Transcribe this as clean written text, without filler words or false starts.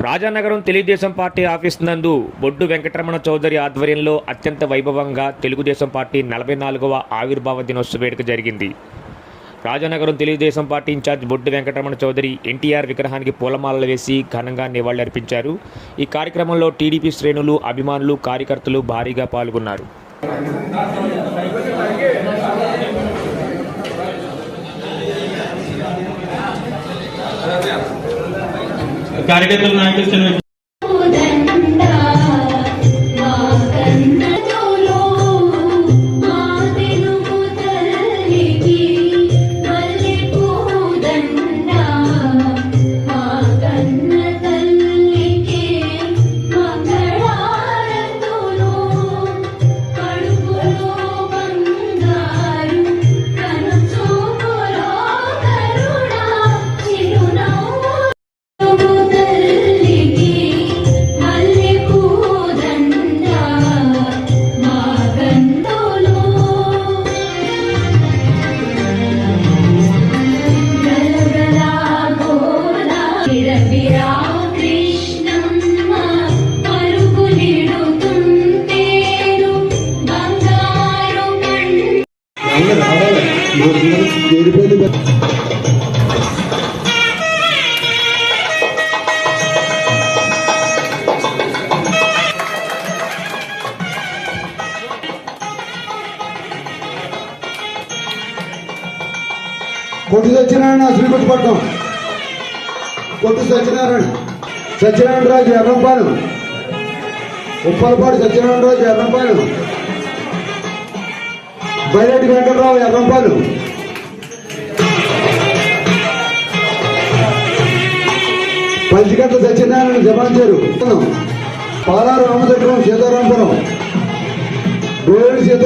Rajanagaram Telugu Desam party office నందు బొడ్డు వెంకటరమణ చౌదరి ఆధ్వర్యంలో అత్యంత వైభవంగా తెలుగుదేశం పార్టీ 44వ ఆవిర్భావ దినోత్సవ వేడుక జరిగింది. రాజానగరం తెలుగుదేశం పార్టీ ఇన్ఛార్జ్ బొడ్డు వెంకటరమణ చౌదరి ఎన్టీఆర్ విగ్రహానికి పూలమాలలు వేసి ఘనంగా నివాళులర్పించారు. ఈ కార్యక్రమంలో టీడీపీ శ్రేణులు, అభిమానులు, కార్యకర్తలు భారీగా పాల్గొన్నారు. కార్యకర్తలు నాయకులు కొట్టు సత్యనారాయణ శ్రీపతిపట్నం, కొట్టు సత్యనారాయణ రాజు ఎర్రంపాలెం, ఉప్పలపాడు సత్యనారాయణ రాజు ఎర్రంపాలెం, బైరెడ్డి వెంకటరావు ఎర్రంపాలెం, పంచికట్ల సత్యనారాయణ జమాంచేరు, పాలారు రామచంద్రం సీతారాంపురం, రోహిణి సీత